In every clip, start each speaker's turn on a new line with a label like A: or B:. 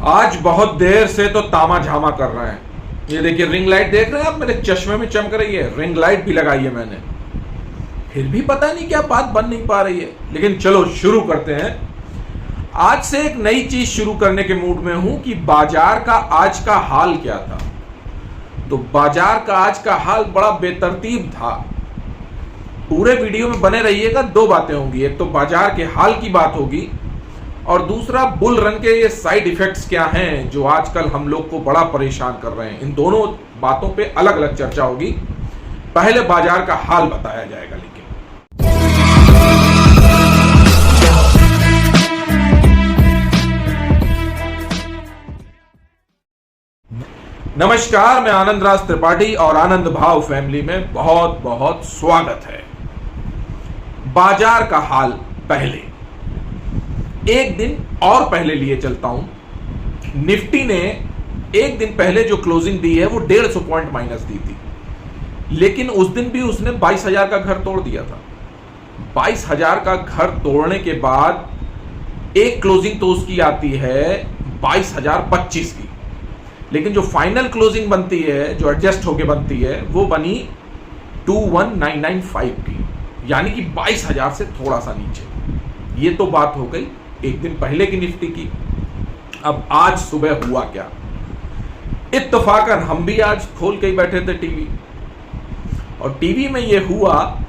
A: आज बहुत देर से तो तामा झामा कर रहे हैं। ये देखिए रिंग लाइट देख रहे हैं आप, मेरे चश्मे में चमक रही है। रिंग लाइट भी लगाई है मैंने, फिर भी पता नहीं क्या बात बन नहीं पा रही है। लेकिन चलो शुरू करते हैं। आज से एक नई चीज शुरू करने के मूड में हूं कि बाजार का आज का हाल क्या था। तो बाजार का आज का हाल बड़ा बेतरतीब था। पूरे वीडियो में बने रहिएगा। दो बातें होंगी, एक तो बाजार के हाल की बात होगी और दूसरा बुल रन के ये साइड इफेक्ट्स क्या हैं जो आजकल हम लोग को बड़ा परेशान कर रहे हैं। इन दोनों बातों पे अलग अलग चर्चा होगी। पहले बाजार का हाल बताया जाएगा। लेकिन नमस्कार, मैं आनंद राज त्रिपाठी और आनंद भाव फैमिली में बहुत बहुत स्वागत है। बाजार का हाल पहले एक दिन और पहले लिए चलता हूं। निफ्टी ने एक दिन पहले जो क्लोजिंग दी है वो 150 पॉइंट माइनस दी थी, लेकिन उस दिन भी उसने 22,000 का घर तोड़ दिया था। 22,000 का घर तोड़ने के बाद एक क्लोजिंग तो उसकी आती है 22,025 की, लेकिन जो फाइनल क्लोजिंग बनती है, जो एडजस्ट होके बनती है, वो बनी 21,995 की, यानी कि 22,000 से थोड़ा सा नीचे। ये तो बात हो गई एक दिन पहले की निफ्टी की। अब आज सुबह हुआ क्या? इत्तफाकन हम भी आज खोल के ही बैठे थे टीवी, और टीवी में ये हुआ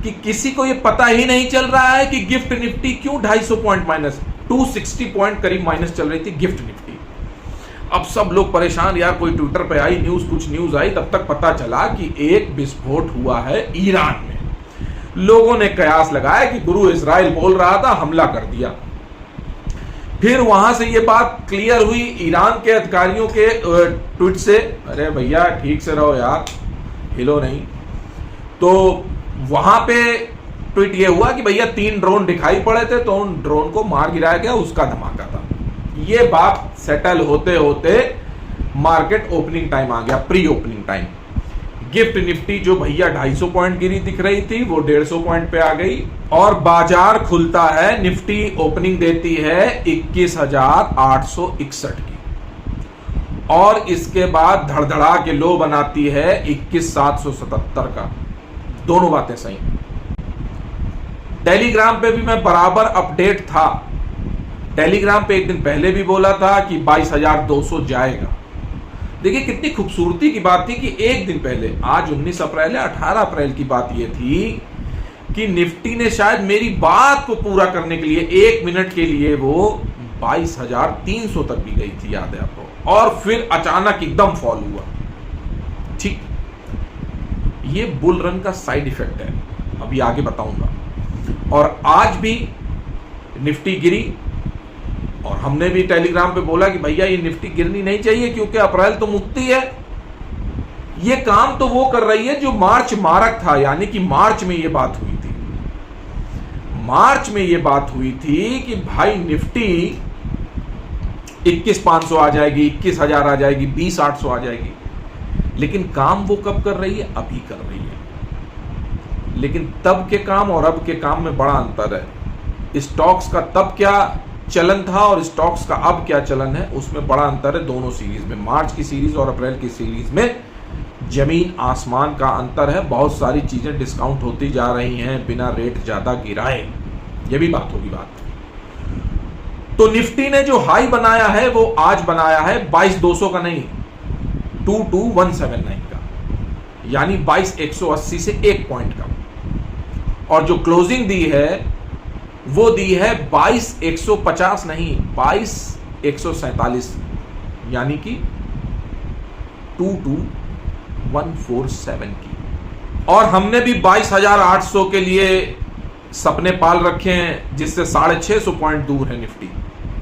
A: कि किसी को ये पता ही नहीं चल रहा है कि गिफ्ट निफ्टी क्यों 250 पॉइंट माइनस, 260 पॉइंट करीब माइनस चल रही थी गिफ्ट निफ्टी। अब सब लोग परेशान, यार कोई ट्विटर पे आई न्यूज, कुछ न्यूज आई, तब तक पता चला कि एक विस्फोट हुआ है ईरान में। लोगों ने कयास लगाया कि गुरु इजराइल बोल रहा था, हमला कर दिया। फिर वहां से ये बात क्लियर हुई ईरान के अधिकारियों के ट्वीट से, अरे भैया ठीक से रहो यार, हिलो नहीं। तो वहां पे ट्वीट ये हुआ कि भैया 3 ड्रोन दिखाई पड़े थे, तो उन ड्रोन को मार गिराया गया, उसका धमाका था। ये बात सेटल होते होते मार्केट ओपनिंग टाइम आ गया, pre opening time. Gift Nifty जो भैया 250 पॉइंट गिरी दिख रही थी वो 150 पॉइंट पे आ गई, और बाजार खुलता है, निफ्टी ओपनिंग देती है 21,861 की, और इसके बाद धड़धड़ा के लो बनाती है 21,777 का। दोनों बातें सही। टेलीग्राम पे भी मैं बराबर अपडेट था। टेलीग्राम पे एक दिन पहले भी बोला था कि 22,200 जाएगा। देखिए कितनी खूबसूरती की बात थी कि एक दिन पहले, आज 19 अप्रैल है, 18 अप्रैल की बात यह थी कि निफ्टी ने शायद मेरी बात को पूरा करने के लिए 1 मिनट के लिए वो 22,300 तक भी गई थी, याद है आपको, और फिर अचानक एकदम फॉल हुआ। ठीक, ये बुल रन का साइड इफेक्ट है, अभी आगे बताऊंगा। और आज भी निफ्टी गिरी, और हमने भी टेलीग्राम पे बोला कि भैया ये निफ्टी गिरनी नहीं चाहिए क्योंकि अप्रैल तो मुक्ति है। ये काम तो वो कर रही है जो मार्च मारक था, यानी कि मार्च में ये बात हुई थी। मार्च में ये बात हुई थी कि भाई निफ्टी 21,500 आ जाएगी, 21,000 आ जाएगी, 20,800 आ जाएगी। लेकिन काम वो कब कर रही है? अभी कर रही है। लेकिन तब के काम और अब के काम में बड़ा अंतर है। स्टॉक्स का तब क्या चलन था और स्टॉक्स का अब क्या चलन है, उसमें बड़ा अंतर है। दोनों सीरीज में, मार्च की सीरीज और अप्रैल की सीरीज में जमीन आसमान का अंतर है। बहुत सारी चीजें डिस्काउंट होती जा रही हैं बिना रेट ज्यादा गिराए, ये भी बात होगी बात। तो निफ्टी ने जो हाई बनाया है वो आज बनाया है 22,200 का नहीं, 22,179 का, यानी 22,180 से 1 पॉइंट का। और जो क्लोजिंग दी है वो दी है 22,150 नहीं, 22,147, यानी कि 22,147 की। और हमने भी 22,800 के लिए सपने पाल रखे हैं, जिससे 650 पॉइंट दूर है निफ्टी।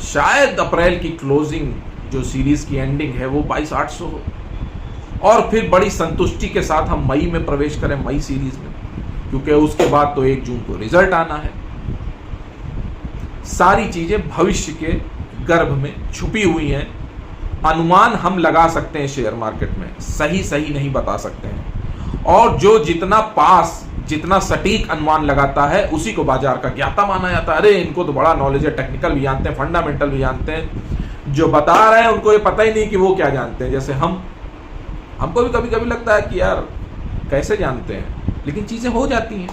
A: शायद अप्रैल की क्लोजिंग जो सीरीज की एंडिंग है वो 22,800 हो, और फिर बड़ी संतुष्टि के साथ हम मई में प्रवेश करें, मई सीरीज में, क्योंकि उसके बाद तो 1 जून को रिजल्ट आना है। सारी चीजें भविष्य के गर्भ में छुपी हुई हैं। अनुमान हम लगा सकते हैं शेयर मार्केट में, सही नहीं बता सकते हैं। और जो जितना पास जितना सटीक अनुमान लगाता है उसी को बाजार का ज्ञाता माना जाता है। अरे इनको तो बड़ा नॉलेज है, टेक्निकल भी जानते हैं, फंडामेंटल भी जानते हैं। जो बता रहे हैं उनको ये पता ही नहीं कि वो क्या जानते हैं। जैसे हमको भी कभी कभी लगता है कि यार कैसे जानते हैं, लेकिन चीजें हो जाती हैं।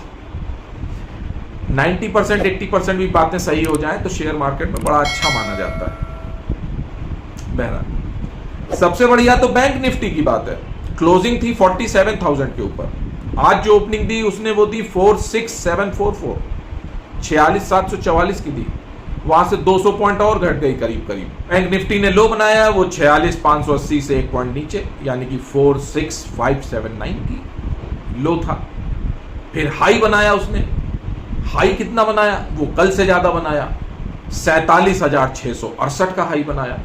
A: 90% 80% भी बातें सही हो जाएं तो शेयर मार्केट में बड़ा अच्छा माना जाता है। बहरहाल सबसे बढ़िया तो बैंक निफ्टी की बात है। क्लोजिंग थी 47,000 के ऊपर। आज जो ओपनिंग दी उसने वो दी 46,744, 46,744 की दी। वहां से 200 पॉइंट और घट गई करीब करीब। बैंक निफ्टी ने लो बनाया वो 46,580 से 1 पॉइंट नीचे, यानी कि 46,579 की लो था। फिर हाई बनाया उसने। हाई कितना बनाया? वो कल से ज्यादा बनाया, 47,668 का हाई बनाया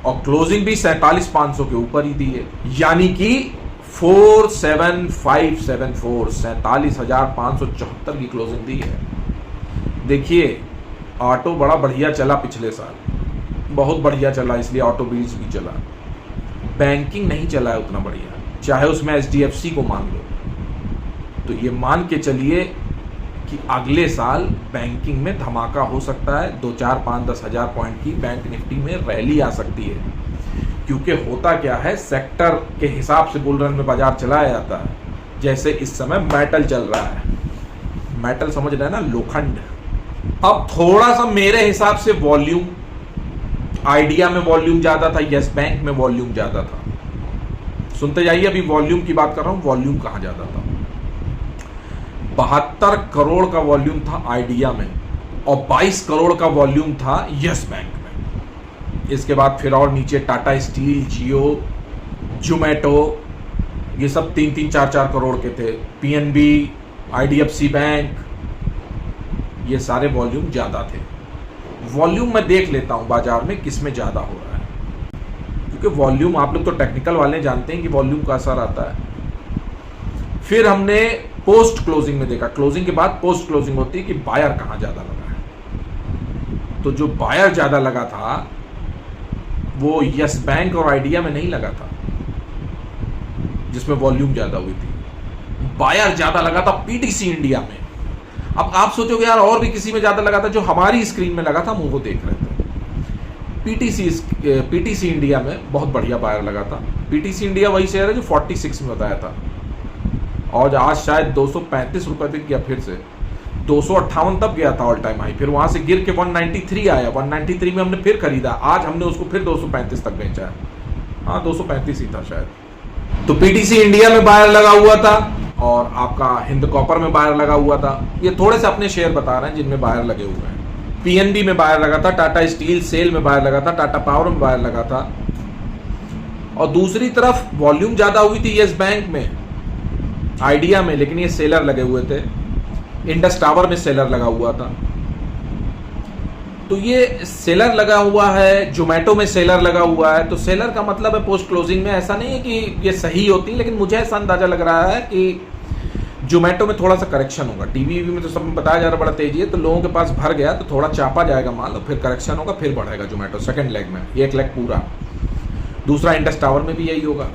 A: और क्लोजिंग भी 47,500 के ऊपर ही दी है, यानी कि 47,574, 47,574 की क्लोजिंग दी है। देखिए ऑटो बड़ा बढ़िया चला पिछले साल, बहुत बढ़िया चला, इसलिए ऑटो बीज भी चला। बैंकिंग नहीं चला है उतना बढ़िया, चाहे उसमें HDFC को मान लो। तो ये मान के चलिए कि अगले साल बैंकिंग में धमाका हो सकता है। 2, 4, 5, 10 हजार पॉइंट की बैंक निफ्टी में रैली आ सकती है, क्योंकि होता क्या है, सेक्टर के हिसाब से बुल रन में बाजार चलाया जाता है। जैसे इस समय मेटल चल रहा है, मेटल समझ रहे हैं ना, लोखंड। अब थोड़ा सा मेरे हिसाब से वॉल्यूम, आइडिया में वॉल्यूम ज्यादा था, यस बैंक में वॉल्यूम ज्यादा था। सुनते जाइए, अभी वॉल्यूम की बात कर रहा हूं। वॉल्यूम कहां ज्यादा था? 72 करोड़ का वॉल्यूम था आइडिया में और 22 करोड़ का वॉल्यूम था यस बैंक में। इसके बाद फिर और नीचे टाटा स्टील, जियो, जोमेटो, ये सब 3-3, 4-4 करोड़ के थे। PNB, IDFC बैंक, ये सारे वॉल्यूम ज्यादा थे। वॉल्यूम मैं देख लेता हूं बाजार में किस में ज्यादा हो रहा है, क्योंकि वॉल्यूम आप लोग तो टेक्निकल वाले जानते हैं कि वॉल्यूम का असर आता है। फिर हमने पोस्ट क्लोजिंग में देखा, क्लोजिंग के बाद पोस्ट क्लोजिंग होती है कि बायर कहां ज्यादा लगा है। तो जो बायर ज्यादा लगा था वो यस बैंक और आइडिया में नहीं लगा था, जिसमें वॉल्यूम ज्यादा हुई थी। बायर ज्यादा लगा था PTC इंडिया में। अब आप सोचोगे यार और भी किसी में ज्यादा लगा था, जो हमारी स्क्रीन में लगा था, मुंह को देख रहे थे। PTC इंडिया में बहुत बढ़िया बायर लगा था। PTC इंडिया वही शेयर है जो 46 में बताया था और आज शायद 235 रुपए तक गया, फिर से 258 तब गया था ऑल टाइम हाई, फिर वहां से गिर के 193 आया। 193 में हमने फिर खरीदा, आज हमने उसको फिर 235 तक बेचा है। हाँ 235 ही था शायद। तो PTC इंडिया में बायर लगा हुआ था और आपका हिंद कॉपर में बायर लगा हुआ था। ये थोड़े से अपने शेयर बता रहे हैं जिनमें बायर लगे हुए हैं। PNB में बायर लगा था, टाटा स्टील सेल में बायर लगा था, टाटा पावर में बायर लगा था। और दूसरी तरफ वॉल्यूम ज्यादा हुई थी यस बैंक में, आइडिया में, लेकिन ये सेलर लगे हुए थे। इंडस टावर में सेलर लगा हुआ था। तो ये सेलर लगा हुआ है, जोमेटो में सेलर लगा हुआ है। तो सेलर का मतलब है पोस्ट क्लोजिंग में, ऐसा नहीं है कि ये सही होती, लेकिन मुझे ऐसा अंदाजा लग रहा है कि जोमेटो में थोड़ा सा करेक्शन होगा। टीवी में तो सब में बताया जा रहा बड़ा तेजी है, तो लोगों के पास भर गया तो थोड़ा चापा जाएगा माल और फिर करेक्शन होगा, फिर बढ़ेगा जोमेटो सेकंड लेग में, एक लेग पूरा। दूसरा इंडस टावर में भी यही होगा,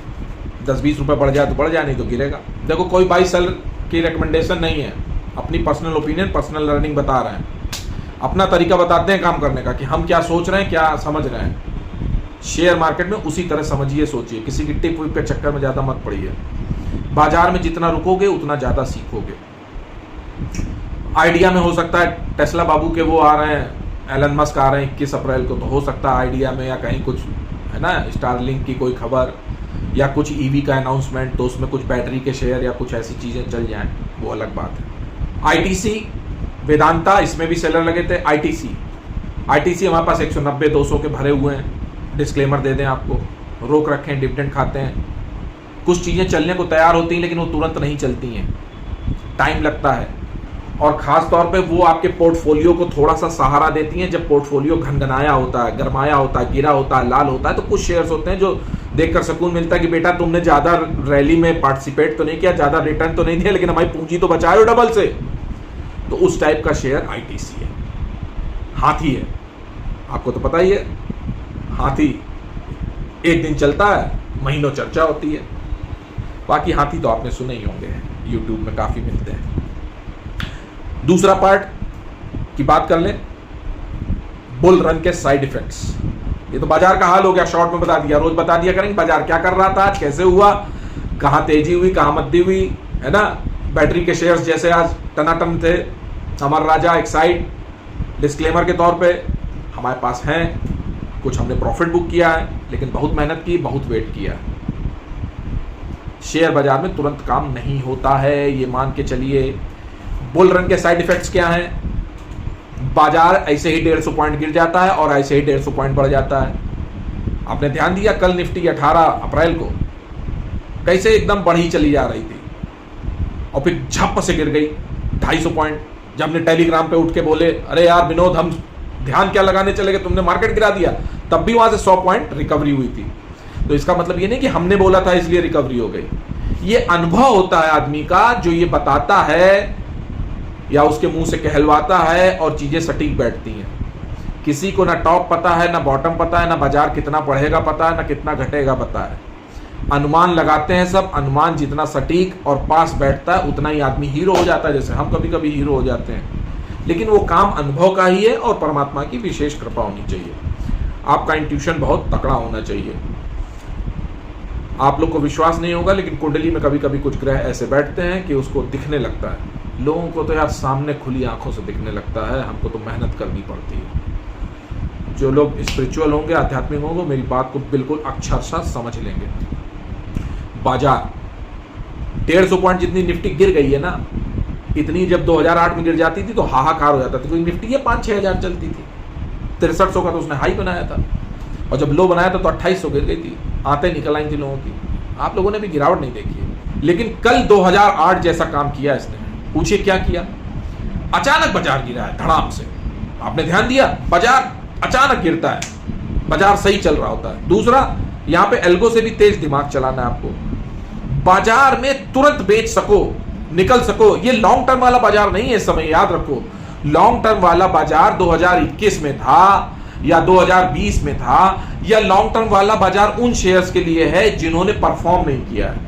A: 10-20 रुपए बढ़ जाए तो बढ़ जाए, नहीं तो गिरेगा। देखो कोई बाई सेल की रिकमेंडेशन नहीं है, अपनी पर्सनल ओपिनियन, पर्सनल लर्निंग बता रहे हैं, अपना तरीका बताते हैं काम करने का कि हम क्या सोच रहे हैं, क्या समझ रहे हैं शेयर मार्केट में, उसी तरह समझिए, सोचिए। किसी की टिप विप के चक्कर में ज़्यादा मत पड़िए। बाजार में जितना रुकोगे उतना ज़्यादा सीखोगे। आइडिया में हो सकता है टेस्ला बाबू के वो आ रहे हैं, एलन मस्क आ रहे हैं 21 अप्रैल को, तो हो सकता है आइडिया में या कहीं कुछ है ना, स्टारलिंक की कोई खबर या कुछ EV का अनाउंसमेंट, तो उसमें कुछ बैटरी के शेयर या कुछ ऐसी चीज़ें चल जाएं, वो अलग बात है। ITC, वेदांता, इसमें भी सेलर लगे थे। ITC हमारे पास 190-200 के भरे हुए हैं। डिस्क्लेमर दे दें आपको, रोक रखे हैं, डिविडेंड खाते हैं। कुछ चीज़ें चलने को तैयार होती हैं लेकिन वो तुरंत नहीं चलती हैं, टाइम लगता है। और ख़ास तौर पे वो आपके पोर्टफोलियो को थोड़ा सा सहारा देती हैं जब पोर्टफोलियो घनघनाया होता है, गरमाया होता है, गिरा होता है, लाल होता है। तो कुछ शेयर्स होते हैं जो देखकर सुकून मिलता है कि बेटा तुमने ज़्यादा रैली में पार्टिसिपेट तो नहीं किया, ज़्यादा रिटर्न तो नहीं दिया, लेकिन हमारी पूंजी तो बचाए हो डबल से। तो उस टाइप का शेयर ITC है। हाथी है, आपको तो पता ही है, हाथी एक दिन चलता है, महीनों चर्चा होती है। बाकी हाथी तो आपने सुने ही होंगे, यूट्यूब में काफ़ी मिलते हैं। दूसरा पार्ट की बात कर लें, बुल रन के साइड इफेक्ट्स। ये तो बाजार का हाल हो गया, शॉर्ट में बता दिया, रोज बता दिया करेंगे बाजार क्या कर रहा था आज, कैसे हुआ, कहां तेजी हुई कहां मंदी हुई, है ना। बैटरी के शेयर्स जैसे आज टनाटन थे, अमर राजा, एक्साइड, डिस्क्लेमर के तौर पे हमारे पास हैं, कुछ हमने प्रॉफिट बुक किया है, लेकिन बहुत मेहनत की, बहुत वेट किया है। शेयर बाजार में तुरंत काम नहीं होता है, ये मान के चलिए। बुल रन के साइड इफेक्ट्स क्या हैं? बाजार ऐसे ही 150 पॉइंट गिर जाता है और ऐसे ही 150 पॉइंट बढ़ जाता है। आपने ध्यान दिया कल निफ्टी 18 अप्रैल को कैसे एकदम बढ़ी चली जा रही थी और फिर झप से गिर गई 250 पॉइंट। जब हमने टेलीग्राम पे उठ के बोले अरे यार विनोद हम ध्यान क्या लगाने चले गए, तुमने मार्केट गिरा दिया, तब भी वहां से 100 पॉइंट रिकवरी हुई थी। तो इसका मतलब ये नहीं कि हमने बोला था इसलिए रिकवरी हो गई, ये अनुभव होता है आदमी का जो ये बताता है या उसके मुंह से कहलवाता है और चीजें सटीक बैठती हैं। किसी को ना टॉप पता है, ना बॉटम पता है, ना बाजार कितना बढ़ेगा पता है, ना कितना घटेगा पता है। अनुमान लगाते हैं सब, अनुमान जितना सटीक और पास बैठता है उतना ही आदमी हीरो हो जाता है, जैसे हम कभी कभी हीरो हो जाते हैं। लेकिन वो काम अनुभव का ही है और परमात्मा की विशेष कृपा होनी चाहिए। आपका इंट्यूशन बहुत तकड़ा होना चाहिए। आप लोग को विश्वास नहीं होगा लेकिन कुंडली में कभी कभी कुछ ग्रह ऐसे बैठते हैं कि उसको दिखने लगता है। लोगों को तो यार सामने खुली आंखों से दिखने लगता है, हमको तो मेहनत करनी पड़ती है। जो लोग स्पिरिचुअल होंगे, आध्यात्मिक होंगे, मेरी बात को बिल्कुल अक्षरशः समझ लेंगे। बाजार 150 पॉइंट जितनी निफ्टी गिर गई है ना, इतनी जब 2008 में गिर जाती थी तो हाहाकार हो जाता था, क्योंकि निफ्टी ये 5-6 हजार चलती थी। 6300 का तो उसने हाई बनाया था और जब लो बनाया था तो 2800 गिर गई थी, आते निकल आई थी लोगों की। आप लोगों ने भी गिरावट नहीं देखी है, लेकिन कल 2008 जैसा काम किया इसने। पूछिए क्या किया? अचानक बाजार गिरा है धड़ाम से। आपने ध्यान दिया? बाजार अचानक गिरता है, बाजार सही चल रहा होता है। दूसरा, यहां पे एल्गो से भी तेज दिमाग चलाना है आपको। बाजार में तुरंत बेच सको, निकल सको। ये लॉन्ग टर्म वाला बाजार नहीं है इस समय, याद रखो। लॉन्ग टर्म वाला बाजार 2021 में था या 2020 में था, या लॉन्ग टर्म वाला बाजार उन शेयर्स के लिए है जिन्होंने परफॉर्म नहीं किया है,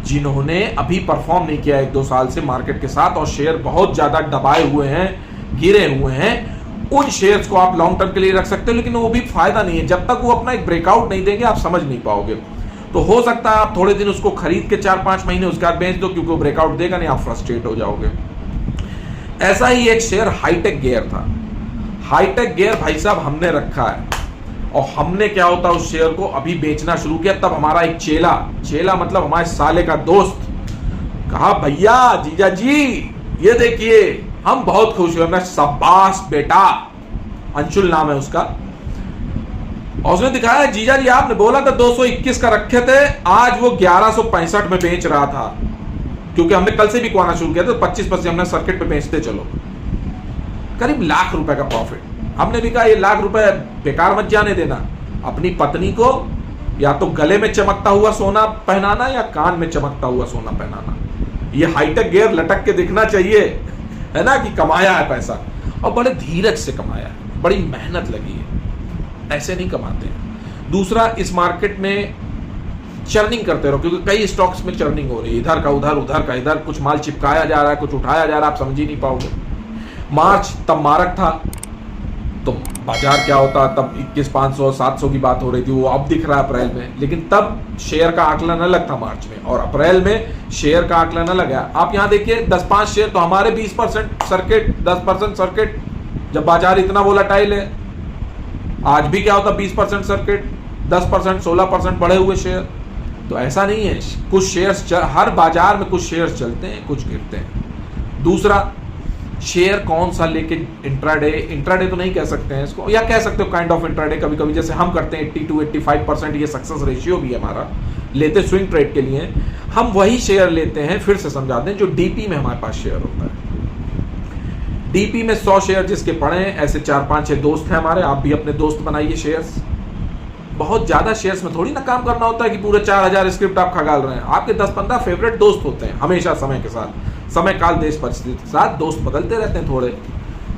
A: जिन्होंने अभी परफॉर्म नहीं किया 1-2 साल से मार्केट के साथ और शेयर बहुत ज्यादा दबाए हुए हैं, गिरे हुए हैं। उन शेयर्स को आप लॉन्ग टर्म के लिए रख सकते हो, लेकिन वो भी फायदा नहीं है। जब तक वो अपना एक ब्रेकआउट नहीं देंगे आप समझ नहीं पाओगे। तो हो सकता है आप थोड़े दिन उसको खरीद के 4-5 महीने उसके बाद बेच दो, क्योंकि वो ब्रेकआउट देगा नहीं, आप फ्रस्ट्रेट हो जाओगे। ऐसा ही एक शेयर हाईटेक गियर था। हाईटेक गियर भाई साहब हमने रखा है और हमने क्या होता उस शेयर को अभी बेचना शुरू किया, तब हमारा एक चेला मतलब हमारे साले का दोस्त कहा भैया जीजा जी ये देखिए, हम बहुत खुश हुए। हमने शाबाश बेटा, अंशुल नाम है उसका, और उसने दिखाया जीजा जी आपने बोला था 221 का रखे थे, आज वो 1165 में बेच रहा था, क्योंकि हमने कल से भी कुआना शुरू किया था। 25% हमने सर्किट पे बेचते चलो, करीब लाख रुपए का प्रॉफिट। हमने भी कहा ये लाख रुपए बेकार मत जाने देना, अपनी पत्नी को या तो गले में चमकता हुआ सोना पहनाना या कान में चमकता हुआ सोना पहनाना। ये हाईटेक गियर लटक के दिखना चाहिए, है ना, कि कमाया है पैसा और बड़े धीरज से कमाया है, बड़ी मेहनत लगी है, ऐसे नहीं कमाते हैं। दूसरा, इस मार्केट में चर्निंग करते रहो, क्योंकि कई स्टॉक्स में चर्निंग हो रही है, इधर का उधर, उधर का इधर, कुछ माल चिपकाया जा रहा है, कुछ उठाया जा रहा है, आप समझ ही नहीं पाओगे। मार्च तब मारक था तो बाजार क्या होता, तब 21,500 700 की बात हो रही थी, वो अब दिख रहा है अप्रैल में, लेकिन तब शेयर का आकलन अलग था मार्च में, और अप्रैल में शेयर का आकलन अलग है। आप यहां देखिए 10-5 शेयर तो हमारे 20% सर्किट, 10% सर्किट, जब बाजार इतना वोलेटाइल है। आज भी क्या होता 20% सर्किट, 10%, 16% बढ़े हुए शेयर। तो ऐसा नहीं है, कुछ शेयर्स हर बाजार में कुछ शेयर्स चलते हैं, कुछ गिरते हैं। दूसरा, शेयर कौन सा लेके, इंट्राडे तो नहीं कह सकते हैं इसको, या कह सकते हो काइंड ऑफ इंट्राडे कभी कभी, जैसे हम करते हैं 80-85%, ये सक्सेस रेशियो भी है हमारा, लेते स्विंग ट्रेड के लिए। हम वही शेयर लेते हैं, फिर से समझा दें, जो डीपी में हमारे पास शेयर होता है। डीपी में 100 शेयर जिसके पड़े हैं, ऐसे 4-5-6 दोस्त हैं हमारे, आप भी अपने दोस्त बनाइए शेयर्स। बहुत ज्यादा शेयर्स में थोड़ी ना काम करना होता है कि पूरे 4000 स्क्रिप्ट आप खगाल रहे हैं। आपके 10-15 फेवरेट दोस्त होते हैं हमेशा, समय के साथ, समय काल देश परिस्थिति के साथ दोस्त बदलते रहते हैं। थोड़े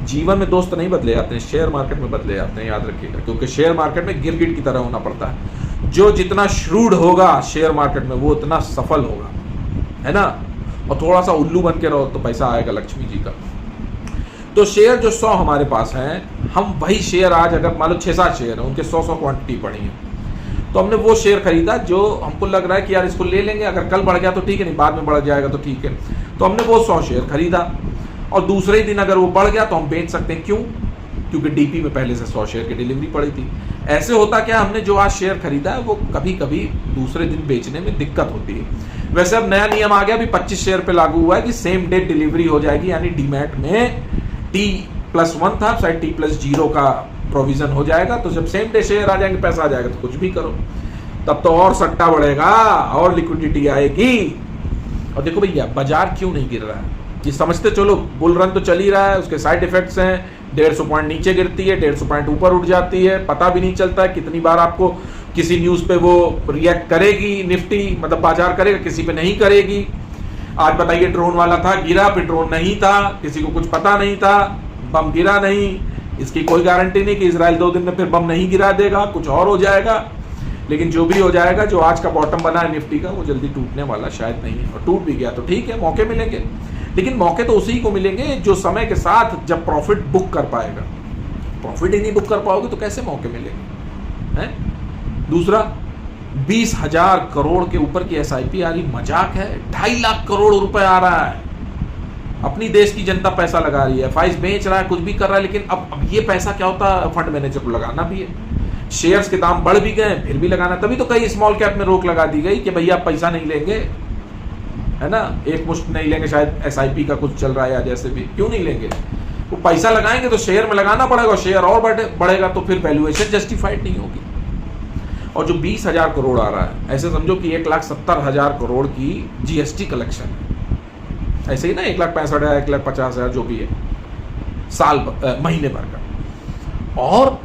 A: जीवन में दोस्त नहीं बदले जाते हैं, शेयर मार्केट में बदले जाते हैं, याद रखिएगा, क्योंकि शेयर मार्केट में गिरगिट की तरह होना पड़ता है। जो जितना श्रूड होगा शेयर मार्केट में वो उतना सफल होगा, है ना। और थोड़ा सा उल्लू बन के रहो तो पैसा आएगा लक्ष्मी जी का। तो शेयर जो 100 हमारे पास हैं, हम वही शेयर आज अगर मान लो 6-7 शेयर हैं, उनके 100 क्वांटिटी पड़ी है, तो हमने वो शेयर खरीदा जो हमको लग रहा है कि यार इसको ले लेंगे, अगर कल बढ़ गया तो ठीक है, नहीं बाद में बढ़ जाएगा तो ठीक है, तो हमने वो 100 शेयर खरीदा और दूसरे ही दिन अगर वो बढ़ गया तो हम बेच सकते हैं। क्यों? क्योंकि डीपी में पहले से 100 शेयर की डिलीवरी पड़ी थी। ऐसे होता क्या, हमने जो आज शेयर खरीदा है वो कभी कभी दूसरे दिन बेचने में दिक्कत होती है। वैसे अब नया नियम आ गया, अभी 25 शेयर पे लागू हुआ है कि सेम डे डिलीवरी हो जाएगी, यानी डीमैट में T+1 था, शायद T+0 का प्रोविजन हो जाएगा। तो जब सेम डे शेयर आ जाएंगे, पैसा आ जाएगा तो कुछ भी करो, तब तो और सट्टा बढ़ेगा और लिक्विडिटी आएगी। और देखो भैया बाजार क्यों नहीं गिर रहा है, ये समझते चलो, बुल रन तो चल ही रहा है, उसके साइड इफेक्ट्स हैं। 150 पॉइंट नीचे गिरती है, 150 पॉइंट ऊपर उठ जाती है, पता भी नहीं चलता है कितनी बार आपको किसी न्यूज पे वो रिएक्ट करेगी निफ्टी, मतलब बाजार करेगा, किसी पे नहीं करेगी। आज बताइए ड्रोन वाला था, गिरा, फिर ड्रोन नहीं था, किसी को कुछ पता नहीं था, बम गिरा नहीं, इसकी कोई गारंटी नहीं कि इजराइल 2 दिन में फिर बम नहीं गिरा देगा, कुछ और हो जाएगा। लेकिन जो भी हो जाएगा, जो आज का बॉटम बना है निफ्टी का, वो जल्दी टूटने वाला शायद नहीं है, और टूट भी गया तो ठीक है, मौके मिलेंगे। लेकिन मौके तो उसी को मिलेंगे जो समय के साथ जब प्रॉफिट बुक कर पाएगा। प्रॉफिट ही नहीं बुक कर पाओगे तो कैसे मौके मिलेंगे, हैं? दूसरा, 20,000 करोड़ के ऊपर की एसआईपी आ रही, मजाक है? 2.5 लाख करोड़ रुपए आ रहा है, अपनी देश की जनता पैसा लगा रही है, फाइज बेच रहा है, कुछ भी कर रहा है। लेकिन अब ये पैसा क्या होता है, फंड मैनेजर को लगाना भी है। शेयर्स के दाम बढ़ भी गए, फिर भी लगाना। तभी तो कई स्मॉल कैप में रोक लगा दी गई कि भैया आप पैसा नहीं लेंगे, है ना, एक मुश्त नहीं लेंगे, शायद एसआईपी का कुछ चल रहा है या जैसे भी, क्यों नहीं लेंगे? वो पैसा लगाएंगे तो शेयर में लगाना पड़ेगा, शेयर और बढ़ेगा, तो फिर वैल्यूएशन जस्टिफाइड नहीं होगी। और जो 20,000 करोड़ आ रहा है, ऐसे समझो कि 1,70,000 करोड़ की जीएसटी कलेक्शन है। ऐसे ही ना 1,65,000, 1,50,000 जो भी है, साल महीने भर का। और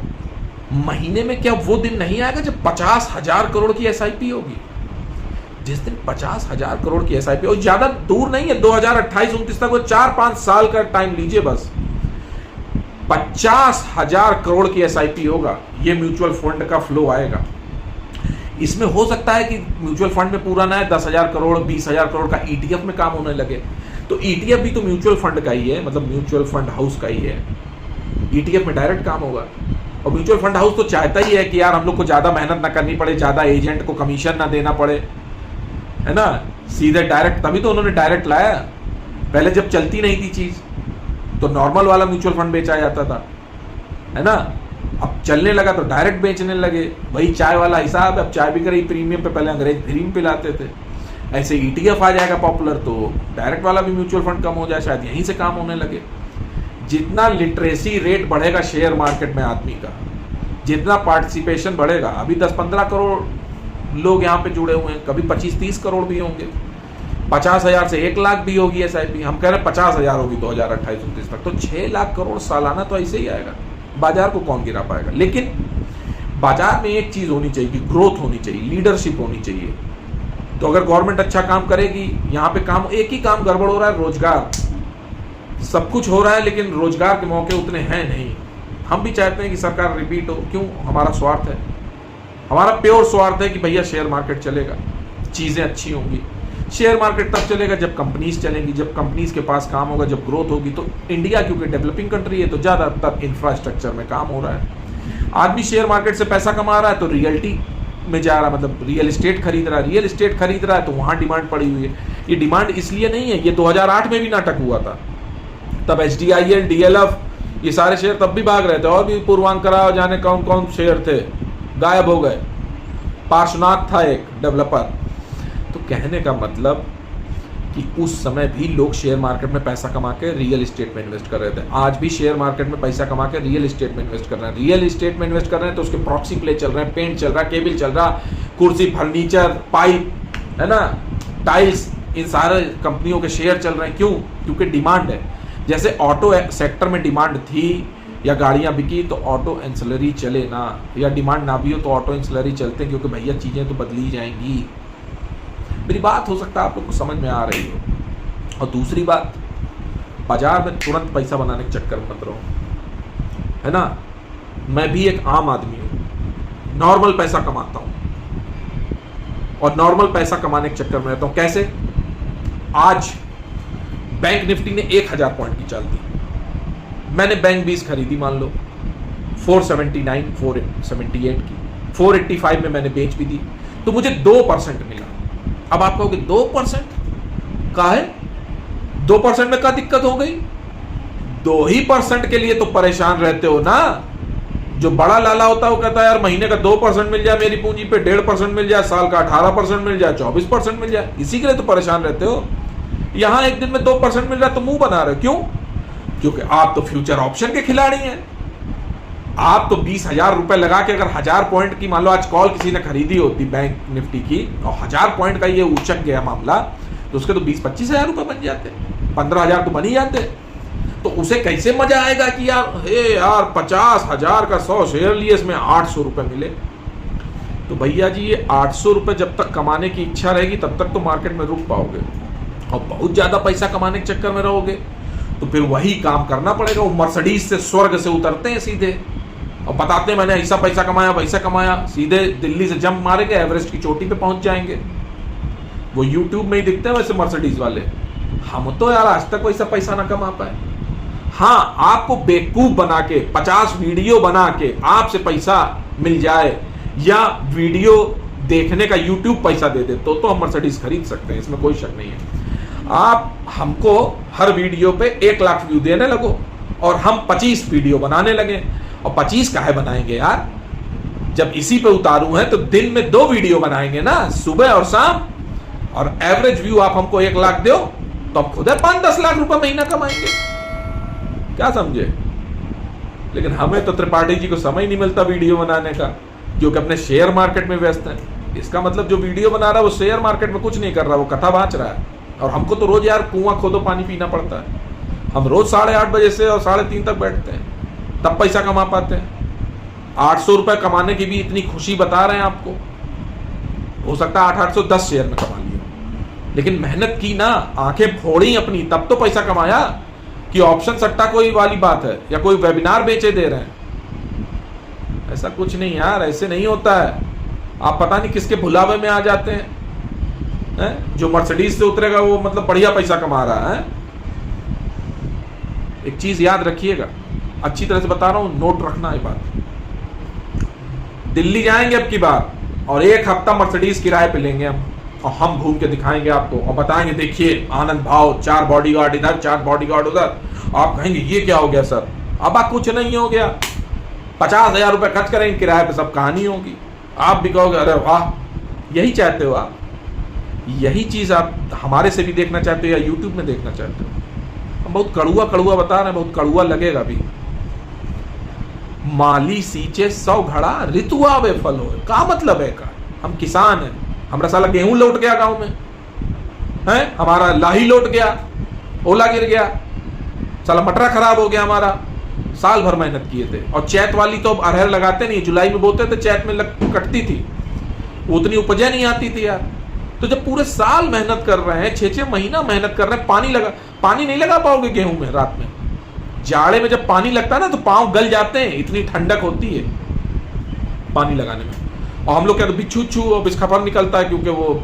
A: महीने में क्या वो दिन नहीं आएगा जब 50,000 करोड़ की एसआईपी होगी? जिस दिन 50,000 करोड़ की एसआईपी, और ज्यादा दूर नहीं है, 2028-29 तक, वो 4-5 साल का टाइम लीजिए बस, 50,000 करोड़ की एसआईपी होगा, ये म्यूचुअल फंड का फ्लो आएगा। इसमें हो सकता है कि म्यूचुअल फंड में पूरा ना है, 10,000 करोड़ 20,000 करोड़ का ईटीएफ में काम होने लगे। तो ईटीएफ भी तो म्यूचुअल फंड का ही है, मतलब म्यूचुअल फंड हाउस का ही है, ईटीएफ में डायरेक्ट काम होगा। और म्यूचुअल फंड हाउस तो चाहता ही है कि यार हम लोग को ज्यादा मेहनत ना करनी पड़े, ज्यादा एजेंट को कमीशन ना देना पड़े, है ना, सीधे डायरेक्ट। तभी तो उन्होंने डायरेक्ट लाया। पहले जब चलती नहीं थी चीज तो नॉर्मल वाला म्यूचुअल फंड बेचा जाता था, है ना, अब चलने लगा तो डायरेक्ट बेचने लगे। वही चाय वाला हिसाब, अब चाय बिक रही प्रीमियम पे, पहले अंग्रेज फ्री में पिलाते थे। ऐसे ईटीएफ आ जाएगा पॉपुलर तो डायरेक्ट वाला भी म्यूचुअल फंड कम हो जाए, शायद यहीं से काम होने लगे। जितना लिटरेसी रेट बढ़ेगा शेयर मार्केट में आदमी का, जितना पार्टिसिपेशन बढ़ेगा, अभी 10-15 करोड़ लोग यहाँ पे जुड़े हुए हैं, कभी 25-30 करोड़ भी होंगे, 50,000 से 1 लाख भी होगी एसआईपी। हम कह रहे हैं 50,000 होगी 2028-29 तक, तो 6 लाख करोड़ सालाना तो ऐसे ही आएगा। बाजार को कौन गिरा पाएगा? लेकिन बाजार में एक चीज होनी चाहिए कि ग्रोथ होनी चाहिए, लीडरशिप होनी चाहिए। तो अगर गवर्नमेंट अच्छा काम करेगी, यहाँ पे काम, एक ही काम गड़बड़ हो रहा है, रोजगार। सब कुछ हो रहा है लेकिन रोजगार के मौके उतने हैं नहीं। हम भी चाहते हैं कि सरकार रिपीट हो, क्यों? हमारा स्वार्थ है, हमारा प्योर स्वार्थ है कि भैया शेयर मार्केट चलेगा, चीजें अच्छी होंगी। शेयर मार्केट तब चलेगा जब कंपनीज चलेंगी, जब कंपनीज के पास काम होगा, जब ग्रोथ होगी। तो इंडिया क्योंकि डेवलपिंग कंट्री है तो ज्यादातर इंफ्रास्ट्रक्चर में काम हो रहा है। आदमी शेयर मार्केट से पैसा कमा रहा है तो रियल्टी में जा रहा है, मतलब रियल एस्टेट खरीद रहा है। रियल एस्टेट खरीद रहा है तो वहां डिमांड पड़ी हुई है। ये डिमांड इसलिए नहीं है, ये 2008 में भी नाटक हुआ था, तब HDIL, DLF, ये सारे शेयर तब भी भाग रहे थे, और भी पूर्वांकरा जाने कौन कौन शेयर थे, गायब हो गए। पार्श्वनाथ था एक डेवलपर। तो कहने का मतलब कि उस समय भी लोग शेयर मार्केट में पैसा कमा के रियल एस्टेट में इन्वेस्ट कर रहे थे। आज भी शेयर मार्केट में पैसा कमा के रियल एस्टेट में इन्वेस्ट कर रहे हैं। रियल एस्टेट में इन्वेस्ट कर रहे हैं तो उसके प्रॉक्सी प्ले चल रहे हैं, पेंट चल रहा है, केबल चल रहा, कुर्सी, फर्नीचर, पाइप, है ना, टाइल्स, इन सारे कंपनियों के शेयर चल रहे हैं। क्यों? क्योंकि डिमांड है। जैसे ऑटो सेक्टर में डिमांड थी या गाड़ियां बिकी तो ऑटो एंसिलरी चले ना, या डिमांड ना भी हो तो ऑटो एंसिलरी चलते हैं, क्योंकि भैया चीजें तो बदली जाएंगी। मेरी बात हो सकता है आप लोग को समझ में आ रही हो। और दूसरी बात, बाजार में तुरंत पैसा बनाने के चक्कर में मत रहो, है ना। मैं भी एक आम आदमी हूं, नॉर्मल पैसा कमाता हूं और नॉर्मल पैसा कमाने के चक्कर में रहता हूं। कैसे? आज बैंक निफ्टी ने 1,000 पॉइंट की चाल दी, मैंने बैंक 20 खरीदी मान लो, 479 478 की, 485 में मैंने बेच भी दी, तो मुझे 2% मिला। अब आप कहोगे 2% का है, 2% में क्या दिक्कत हो गई? 2% के लिए तो परेशान रहते हो ना। जो बड़ा लाला होता है वो कहता है यार महीने का 2% मिल जाए मेरी पूंजी पे, 1.5% मिल जाए, साल का 18% मिल जाए, 24% मिल जाए, इसी के लिए तो परेशान रहते हो। यहां एक दिन में 2% मिल रहा है तो मुंह बना रहे हो, क्यों? क्योंकि आप तो फ्यूचर ऑप्शन के खिलाड़ी हैं। आप तो 20,000 रुपए लगा के अगर 1000 पॉइंट की मान लो आज कॉल किसी ने खरीदी होती बैंक निफ्टी की और 1000 पॉइंट का ये उछक गया मामला, तो उसके तो 20-25 हजार रुपए बन जाते, 15,000 तो बन ही जाते। तो उसे कैसे मजा आएगा कि यार हे यार 50,000 का 100 शेयर लिए, इसमें 800 रुपए मिले। तो भैया जी ये 800 रुपए जब तक कमाने की इच्छा रहेगी तब तक तो मार्केट में रुक पाओगे, और बहुत ज्यादा पैसा कमाने के चक्कर में रहोगे तो फिर वही काम करना पड़ेगा। वो मर्सिडीज से स्वर्ग से उतरते हैं सीधे और बताते हैं मैंने ऐसा पैसा कमाया वैसा कमाया, सीधे दिल्ली से जंप मारेंगे, एवरेस्ट की चोटी पे पहुंच जाएंगे। वो यूट्यूब में ही दिखते हैं वैसे मर्सिडीज वाले। हम तो यार आज तक वैसा पैसा ना कमा पाए। हाँ, आपको बेवकूफ बना के 50 वीडियो बना के आपसे पैसा मिल जाए या वीडियो देखने का यूट्यूब पैसा दे दे तो हम मर्सिडीज खरीद सकते हैं, इसमें कोई शक नहीं है। आप हमको हर वीडियो पे 1 लाख व्यू देने लगो और हम 25 वीडियो बनाने लगे, और 25 काहे बनाएंगे यार? जब इसी पे उतारू है तो दिन में 2 वीडियो बनाएंगे ना, सुबह और शाम, और एवरेज व्यू आप हमको 1 लाख दो तो हम खुद 5-10 लाख रुपए महीना कमाएंगे। क्या समझे? लेकिन हमें तो त्रिपाठी जी को समय नहीं मिलता वीडियो बनाने का, क्योंकि अपने शेयर मार्केट में व्यस्त है। इसका मतलब जो वीडियो बना रहा है वो शेयर मार्केट में कुछ नहीं कर रहा, वो कथा बाँच रहा है। और हमको तो रोज यार कुआं खोदो पानी पीना पड़ता है। हम रोज 8:30 बजे से और 3:30 तक बैठते हैं, तब पैसा कमा पाते हैं। 800 रुपए कमाने की भी इतनी खुशी बता रहे हैं आपको, हो सकता है 810 शेयर में कमा लिया, लेकिन मेहनत की ना, आंखें फोड़ी अपनी, तब तो पैसा कमाया। कि ऑप्शन सट्टा कोई वाली बात है या कोई वेबिनार बेचे दे रहे हैं, ऐसा कुछ नहीं यार, ऐसे नहीं होता है। आप पता नहीं किसके भुलावे में आ जाते हैं। जो मर्सिडीज से उतरेगा वो मतलब बढ़िया पैसा कमा रहा है। एक चीज याद रखिएगा, अच्छी तरह से बता रहा हूं, नोट रखना है बात। दिल्ली जाएंगे अब की बार और 1 हफ्ता मर्सिडीज किराए पे लेंगे हम, और हम घूम के दिखाएंगे आपको और बताएंगे देखिए आनंद भाव, 4 बॉडीगार्ड इधर, 4 बॉडीगार्ड उधर। आप कहेंगे ये क्या हो गया सर? अब कुछ नहीं हो गया, 50,000 रुपए खर्च करेंगे किराए पे, सब कहानी होगी। आप भी कहोगे अरे वाह, यही चाहते हो आप? यही चीज आप हमारे से भी देखना चाहते हो या यूट्यूब में देखना चाहते हो? हम बहुत कड़ुआ कड़ुआ बता रहे हैं, बहुत कड़ुआ लगेगा भी। माली सींचे 100 घड़ा ऋतुआ वे फल हो, क्या मतलब है का? हम किसान हैं, हमारा साला गेहूं लौट गया गांव में है, हमारा लाही लौट गया, ओला गिर गया, साला मटरा खराब हो गया हमारा। साल भर मेहनत किए थे, और चैत वाली तो अब अरहर लगाते नहीं, जुलाई में बोते थे, चैत में कटती थी, उतनी उपजे नहीं आती थी यार। तो जब पूरे साल मेहनत कर रहे हैं, 6-6 महीना मेहनत कर रहे हैं, पानी नहीं लगा पाओगे गेहूं में रात में। जाड़े में जब पानी लगता है ना तो पांव गल जाते हैं, इतनी ठंडक होती है पानी लगाने में। और हम लोग क्या तो बिच्छू और बिस्खफर निकलता है, क्योंकि वो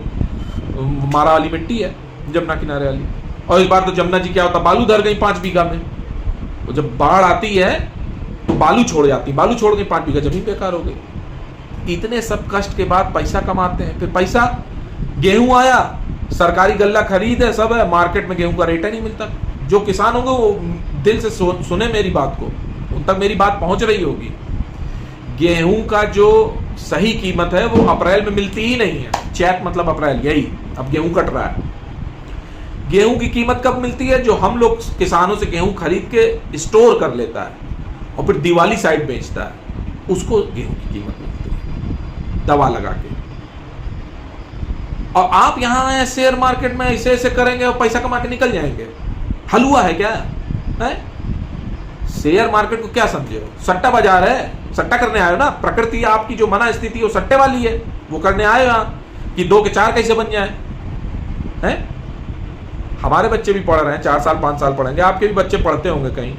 A: मारा वाली मिट्टी है, जमुना किनारे वाली। और इस बार तो जमुना जी क्या होता, बालू धर गई 5 बीघा में। तो जब बाढ़ आती है तो बालू छोड़ जाती, बालू छोड़ गई, 5 बीघा जमीन बेकार हो गई। इतने सब कष्ट के बाद पैसा कमाते हैं, फिर पैसा, गेहूं आया, सरकारी गल्ला खरीद है, सब है, मार्केट में गेहूं का रेट ही नहीं मिलता। जो किसान होंगे वो दिल से सुने मेरी बात को, उन तक मेरी बात पहुंच रही होगी। गेहूं का जो सही कीमत है वो अप्रैल में मिलती ही नहीं है। चैत मतलब अप्रैल, यही अब गेहूं कट रहा है। गेहूं की कीमत कब मिलती है? जो हम लोग किसानों से गेहूं खरीद के स्टोर कर लेता है और फिर दिवाली साइड बेचता है, उसको गेहूं की कीमत मिलती है दवा लगा के। और आप यहां आए शेयर मार्केट में ऐसे ऐसे करेंगे और पैसा कमा के निकल जाएंगे। हलवा है क्या है? शेयर मार्केट को क्या समझे हो? सट्टा बाजार है, सट्टा करने आए हो ना। प्रकृति आपकी जो मना स्थिति है वो सट्टे वाली है, वो करने आए हो यहाँ कि 2 के 4 कैसे बन जाए हैं। हमारे बच्चे भी पढ़ रहे हैं, 4 साल 5 साल पढ़ेंगे, आपके भी बच्चे पढ़ते होंगे। कहीं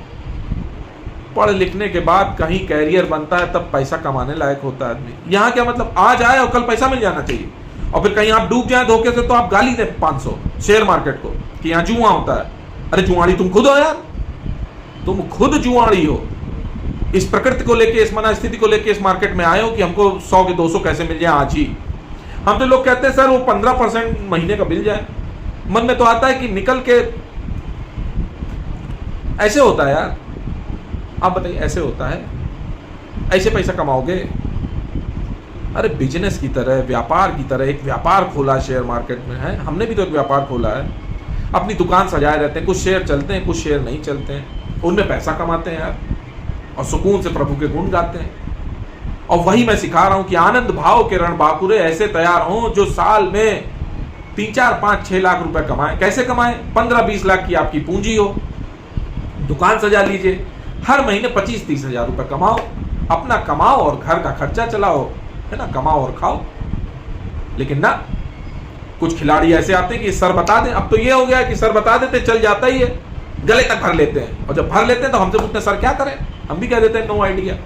A: पढ़ लिखने के बाद कहीं कैरियर बनता है तब पैसा कमाने लायक होता है आदमी। यहाँ क्या मतलब, आज आए और कल पैसा मिल जाना चाहिए, और फिर कहीं आप डूब जाए धोखे से तो आप गाली दें 500 शेयर मार्केट को कि यहाँ जुआ होता है। अरे जुआड़ी तुम खुद हो यार, तुम खुद जुआड़ी हो। इस प्रकृति को लेके, इस मनस्थिति को लेके इस मार्केट में आए हो कि हमको 100 के 200 कैसे मिल जाए आज ही। हम तो लोग कहते हैं सर वो 15% महीने का मिल जाए, मन में तो आता है कि निकल के, ऐसे होता है यार, आप बताइए ऐसे होता है, ऐसे पैसा कमाओगे? अरे बिजनेस की तरह, व्यापार की तरह, एक व्यापार खोला शेयर मार्केट में है, हमने भी तो एक व्यापार खोला है, अपनी दुकान सजाए रहते हैं, कुछ शेयर चलते हैं, कुछ शेयर नहीं चलते हैं, उनमें पैसा कमाते हैं यार, और सुकून से प्रभु के गुण गाते हैं। और वही मैं सिखा रहा हूं कि आनंद भाव के रणबांकुरे ऐसे तैयार हों जो साल में 3, 4, 5, 6 लाख रुपए कमाएं। कैसे कमाएं? 15-20 लाख की आपकी पूंजी हो, दुकान सजा लीजिए, हर महीने 25-30 हजार रुपए कमाओ, अपना कमाओ और घर का खर्चा चलाओ, है ना, कमाओ और खाओ। लेकिन ना, कुछ खिलाड़ी ऐसे आते हैं कि सर बता दें, अब तो ये हो गया कि सर बता देते, चल जाता ही है, गले तक भर लेते हैं, और जब भर लेते हैं तो हमसे पूछते सर क्या करें, हम भी कह देते हैं नो आइडिया,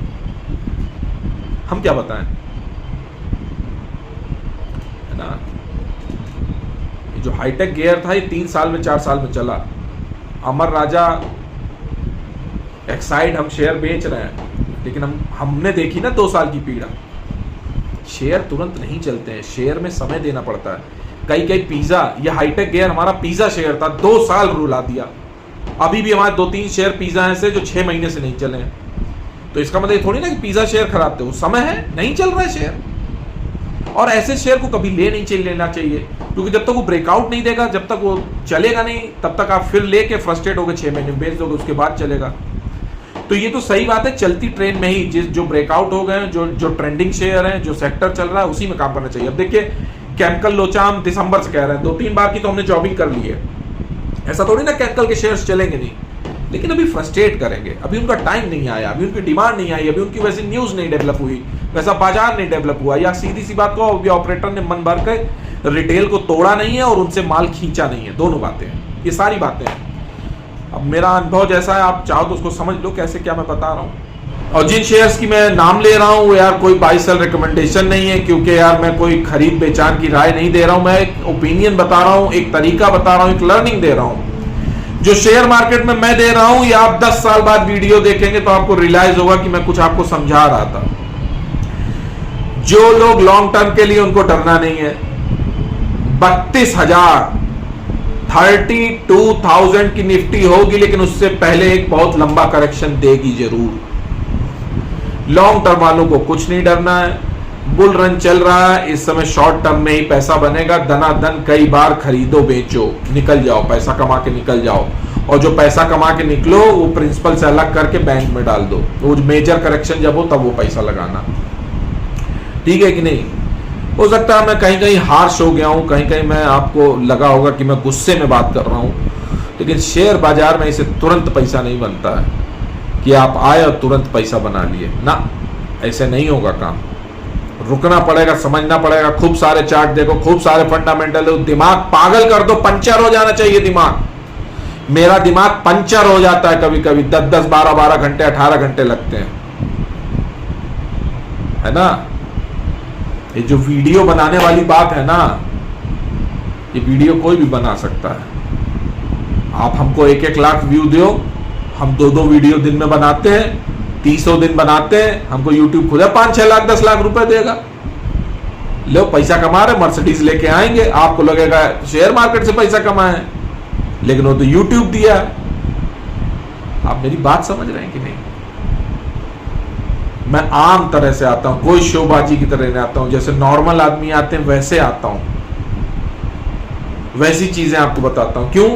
A: हम क्या बताएं, है ना। ये जो हाईटेक गियर था ये 3 साल में 4 साल में चला। अमर राजा एक्साइड हम शेयर बेच रहे हैं, लेकिन हमने देखी ना 2 साल की पीड़ा। शेयर तुरंत नहीं चलते हैं, शेयर में समय देना पड़ता है। कई पिज्जा, ये हाईटेक गियर हमारा पिज्जा शेयर था, 2 साल रुला दिया। अभी भी हमारे 2-3 शेयर पिज्जा ऐसे जो 6 महीने से नहीं चले हैं। तो इसका मतलब थोड़ी ना कि पिज्जा शेयर खराब थे, वो समय है, नहीं चल रहा है शेयर। और ऐसे शेयर को कभी लेना चाहिए, क्योंकि जब तक वो ब्रेकआउट नहीं देगा, जब तक वो चलेगा नहीं, तब तक आप फिर लेके फ्रस्ट्रेट होकर 6 महीने बेच दोगे, उसके बाद चलेगा। तो ये तो सही बात है, चलती ट्रेन में ही जो ब्रेकआउट हो गए, जो ट्रेंडिंग शेयर है, जो सेक्टर चल रहा है, उसी में काम करना चाहिए। अब देखिए केमिकल लोचाम दिसंबर से कह रहे हैं, 2-3 बार की तो हमने जॉबिंग कर ली है। ऐसा थोड़ी ना केमिकल के शेयर्स चलेंगे नहीं, लेकिन अभी फ्रस्ट्रेट करेंगे, अभी उनका टाइम नहीं आया, अभी उनकी डिमांड नहीं आई, अभी उनकी वैसी न्यूज नहीं डेवलप हुई, वैसा बाजार नहीं डेवलप हुआ, या सीधी सी बात को अभी ऑपरेटर ने मन भर के रिटेल को तोड़ा नहीं है और उनसे माल खींचा नहीं है। दोनों बातें हैं, ये सारी बातें हैं। अब मेरा अनुभव जैसा है, आप चाहो तो उसको समझ लो कैसे क्या मैं बता रहा हूँ। और जिन शेयर्स की मैं नाम ले रहा हूँ यार कोई बाई सेल रिकमेंडेशन नहीं है, क्योंकि यार मैं कोई खरीद बेचान की राय नहीं दे रहा हूँ, मैं एक ओपिनियन बता रहा हूँ, एक तरीका बता रहा हूँ, एक लर्निंग दे रहा हूँ। जो शेयर मार्केट में मैं दे रहा हूं, या आप 10 साल बाद वीडियो देखेंगे तो आपको रियलाइज होगा कि मैं कुछ आपको समझा रहा था। जो लोग लॉन्ग टर्म के लिए, उनको डरना नहीं है। 32,000 32,000 की निफ्टी होगी, लेकिन उससे पहले एक बहुत लंबा करेक्शन देगी जरूर। लॉन्ग टर्म वालों को कुछ नहीं डरना है, बुल रन चल रहा है, इस समय शॉर्ट टर्म में ही पैसा बनेगा, दनादन कई बार खरीदो बेचो, निकल जाओ, पैसा कमा के निकल जाओ। और जो पैसा कमा के निकलो वो प्रिंसिपल से अलग करके बैंक में डाल दो, वो मेजर करेक्शन जब हो तब वो पैसा लगाना, ठीक है कि नहीं। हो सकता है मैं कहीं कहीं हार्श हो गया हूं, कहीं कहीं मैं आपको लगा होगा कि मैं गुस्से में बात कर रहा हूं, लेकिन शेयर बाजार में इसे तुरंत पैसा नहीं बनता है कि आप आए और तुरंत पैसा बना लिए ना, ऐसे नहीं होगा काम। रुकना पड़ेगा, समझना पड़ेगा, खूब सारे चार्ट देखो, खूब सारे फंडामेंटल, दिमाग पागल कर दो, पंचर हो जाना चाहिए दिमाग। मेरा दिमाग पंचर हो जाता है कभी कभी, 10-10, 12-12 घंटे, 18 घंटे लगते हैं, है ना। ये जो वीडियो बनाने वाली बात है ना, ये वीडियो कोई भी बना सकता है। आप हमको 1-1 लाख व्यू दो, हम 2-2 वीडियो दिन में बनाते हैं, 300 दिन बनाते हैं, हमको यूट्यूब खुद 5-6 लाख 10 लाख रुपए देगा। लो पैसा कमा रहे, मर्सिडीज लेके आएंगे, आपको लगेगा शेयर मार्केट से पैसा कमाए, लेकिन वो तो यूट्यूब दिया। आप मेरी बात समझ रहे हैं कि नहीं। मैं आम तरह से आता हूं, कोई शोबाजी की तरह नहीं आता हूं, जैसे नॉर्मल आदमी आते हैं वैसे आता हूं, वैसी चीजें आपको बताता हूं। क्यों?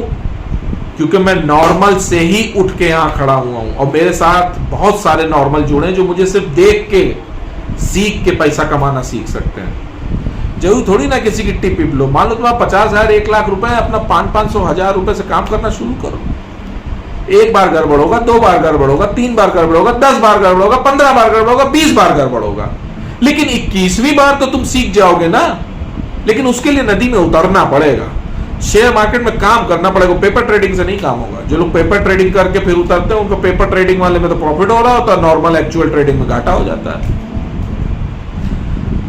A: क्योंकि मैं नॉर्मल से ही उठ के यहां खड़ा हुआ हूं, और मेरे साथ बहुत सारे नॉर्मल जुड़े हैं जो मुझे सिर्फ देख के, सीख के पैसा कमाना सीख सकते हैं। जरूर थोड़ी ना किसी की टिप लो। मान लो तुम्हारा 50,000 1 लाख रुपए, अपना 500-500 हजार रुपए से काम करना शुरू करो। 1 बार गड़बड़ होगा, 2 बार गड़बड़ होगा, 3 बार गड़बड़ होगा, 10 बार गड़बड़ होगा, 15 बार गड़बड़ होगा, 20 बार गड़बड़ होगा, लेकिन 21वीं बार तो तुम सीख जाओगे ना। लेकिन उसके लिए नदी में उतरना पड़ेगा, शेयर मार्केट में काम करना पड़ेगा। पेपर ट्रेडिंग से नहीं काम होगा। जो लोग पेपर ट्रेडिंग करके फिर उतरते हैं, उनको पेपर ट्रेडिंग वाले में तो प्रॉफिट हो रहा होता है, नॉर्मल एक्चुअल ट्रेडिंग में घाटा हो जाता है।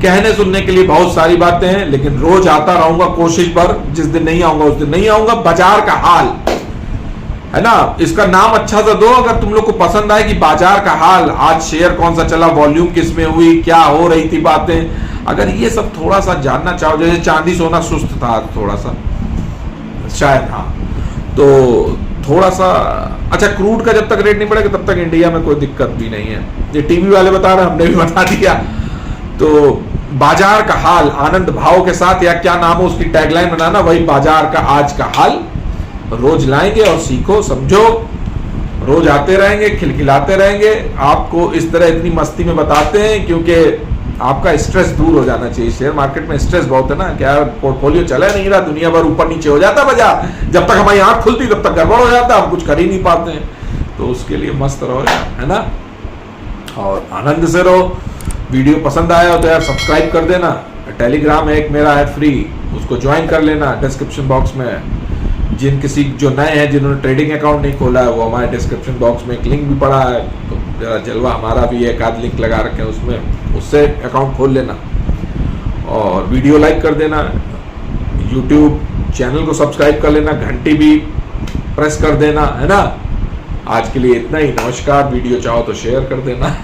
A: कहने सुनने के लिए बहुत सारी बातें हैं, लेकिन रोज आता रहूंगा कोशिश पर, जिस दिन नहीं आऊंगा उस दिन नहीं आऊंगा। बाजार का हाल है ना। इसका नाम अच्छा सा दो अगर तुम लोग को पसंद आए कि बाजार का हाल, आज शेयर कौन सा चला, वॉल्यूम किस में हुई, क्या हो रही थी बातें, अगर ये सब थोड़ा सा जानना चाहो, जैसे चांदी सोना सुस्त था थोड़ा सा शायद, हाँ, तो थोड़ा सा अच्छा, क्रूड का जब तक रेट नहीं बढ़ेगा तब तक इंडिया में कोई दिक्कत भी नहीं है। ये टीवी वाले बता रहे, हमने भी बता दिया। तो बाजार का हाल आनंद भाव के साथ, या क्या नाम हो उसकी टैगलाइन बनाना, वही बाजार का आज का हाल रोज लाएंगे और सीखो समझो, रोज आते रहेंगे, खिलखिलाते रहेंगे, आपको इस तरह इतनी मस्ती में बताते हैं क्योंकि आपका स्ट्रेस दूर हो जाना चाहिए। शेयर मार्केट में स्ट्रेस बहुत है ना, क्या पोर्टफोलियो चला नहीं रहा, दुनिया भर ऊपर नीचे हो जाता बाजार, जब तक हमारी आंख खुलती तब तक गड़बड़ हो जाता, हम कुछ कर ही नहीं पाते हैं। तो उसके लिए मस्त रहो यार, है ना, और आनंद से रहो। वीडियो पसंद आया हो तो यार सब्सक्राइब कर देना। टेलीग्राम है एक मेरा है फ्री, उसको ज्वाइन कर लेना, डिस्क्रिप्शन बॉक्स में। किसी जो नए हैं जिन्होंने ट्रेडिंग अकाउंट नहीं खोला है, वो हमारे डिस्क्रिप्शन बॉक्स में एक लिंक भी पड़ा है, तो जरा जलवा हमारा भी एक आध लिंक लगा रखे हैं उसमें, उससे अकाउंट खोल लेना और वीडियो लाइक कर देना। यूट्यूब चैनल को सब्सक्राइब कर लेना, घंटी भी प्रेस कर देना, है ना। आज के लिए इतना ही, नमस्कार। वीडियो चाहो तो शेयर कर देना।